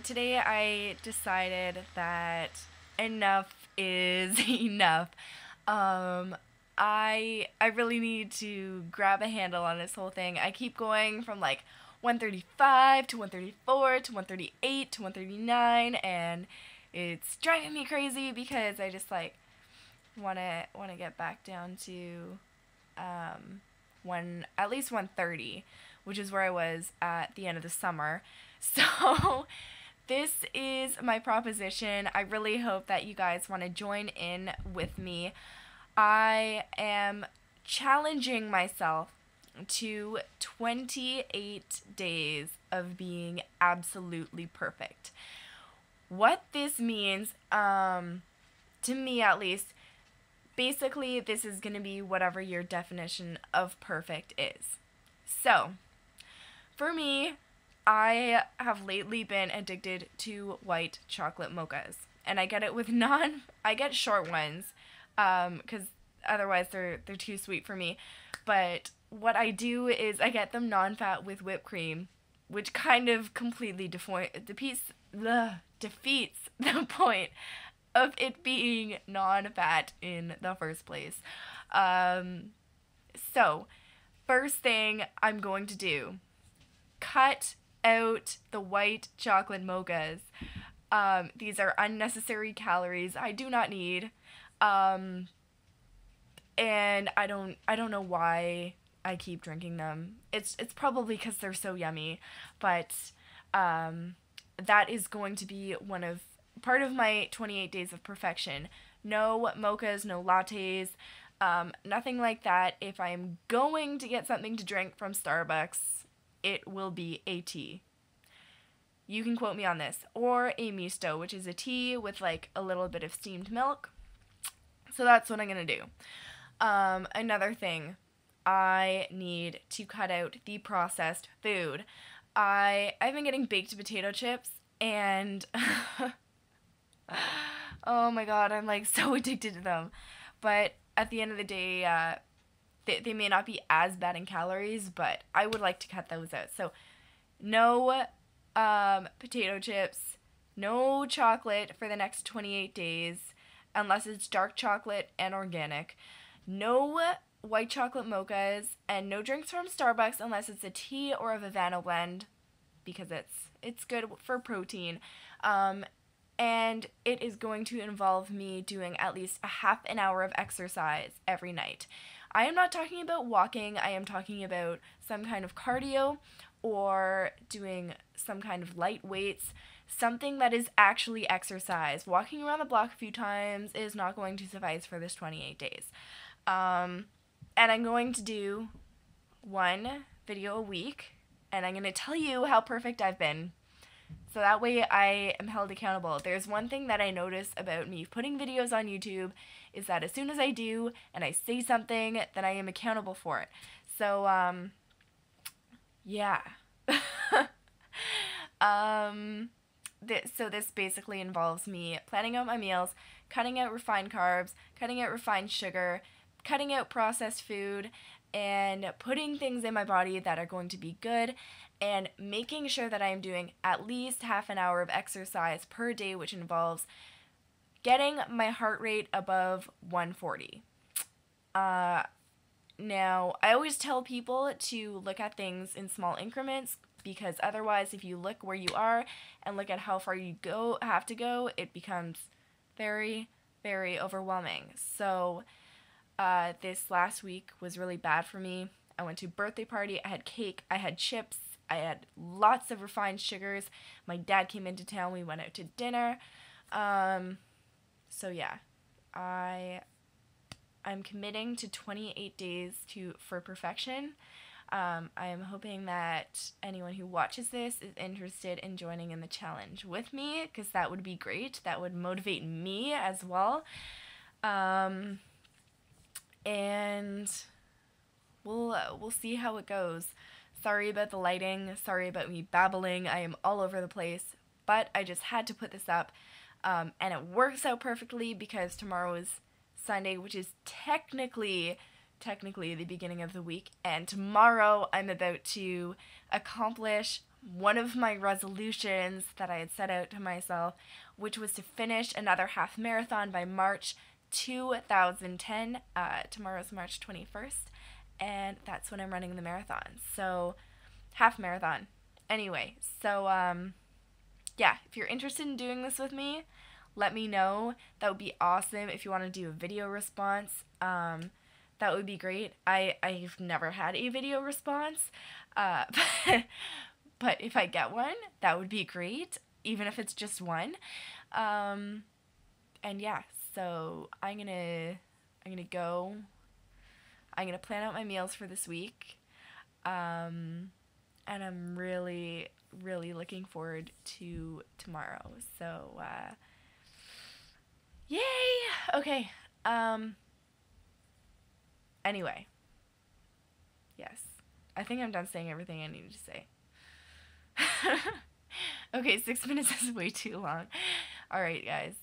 today I decided that enough is enough. Um, I really need to grab a handle on this whole thing. I keep going from like 135 to 134 to 138 to 139, and it's driving me crazy because I just like wanna get back down to one at least 130, which is where I was at the end of the summer. So this is my proposition. I really hope that you guys want to join in with me. I am challenging myself to 28 days of being absolutely perfect. What this means, to me at least, basically this is going to be whatever your definition of perfect is. So, for me, I have lately been addicted to white chocolate mochas. And I get it with I get short ones, because otherwise they're too sweet for me. But what I do is I get them non-fat with whipped cream, which kind of completely defeats the point of it being non-fat in the first place. So, first thing I'm going to do, cut out the white chocolate mochas. These are unnecessary calories I do not need. And I don't know why I keep drinking them. It's probably because they're so yummy, but that is going to be part of my 28 days of perfection. No mochas, no lattes, nothing like that. If I'm going to get something to drink from Starbucks, it will be a tea. You can quote me on this. Or a misto, which is a tea with like a little bit of steamed milk. So that's what I'm going to do. Another thing, I need to cut out the processed food. I've been getting baked potato chips and oh my god, I'm like so addicted to them. But at the end of the day, they may not be as bad in calories, but I would like to cut those out. So no potato chips, no chocolate for the next 28 days, unless it's dark chocolate and organic. No white chocolate mochas, and no drinks from Starbucks unless it's a tea or a Vivano blend, because it's good for protein. And it is going to involve me doing at least a half an hour of exercise every night. I am not talking about walking, I am talking about some kind of cardio or doing some kind of light weights, something that is actually exercise. Walking around the block a few times is not going to suffice for this 28 days. And I'm going to do one video a week, and I'm going to tell you how perfect I've been. So that way I am held accountable. There's one thing that I notice about me putting videos on YouTube is that as soon as I do and I say something, then I am accountable for it. So, yeah. So this basically involves me planning out my meals, cutting out refined carbs, cutting out refined sugar, cutting out processed food, and putting things in my body that are going to be good, and making sure that I am doing at least half an hour of exercise per day, which involves getting my heart rate above 140. Now, I always tell people to look at things in small increments, because otherwise, if you look where you are and look at how far you have to go, it becomes very, very overwhelming. So, this last week was really bad for me. I went to a birthday party, I had cake, I had chips, I had lots of refined sugars. My dad came into town, we went out to dinner. So yeah, I'm committing to 28 days for perfection. I am hoping that anyone who watches this is interested in joining in the challenge with me, because that would be great. That would motivate me as well. And we'll see how it goes. Sorry about the lighting, sorry about me babbling, I am all over the place, but I just had to put this up, and it works out perfectly because tomorrow is Sunday, which is technically the beginning of the week, and tomorrow I'm about to accomplish one of my resolutions that I had set out to myself, which was to finish another half marathon by March 2010. Tomorrow's March 21st, and that's when I'm running the marathon. So, half marathon. Anyway, so, yeah, if you're interested in doing this with me, let me know. That would be awesome. If you want to do a video response, that would be great. I've never had a video response, uh, but if I get one, that would be great, even if it's just one. And yeah, so I'm gonna go. I'm gonna plan out my meals for this week, and I'm really, really looking forward to tomorrow. So, yay! Okay. Anyway, yes, I think I'm done saying everything I needed to say. Okay, 6 minutes is way too long. All right, guys.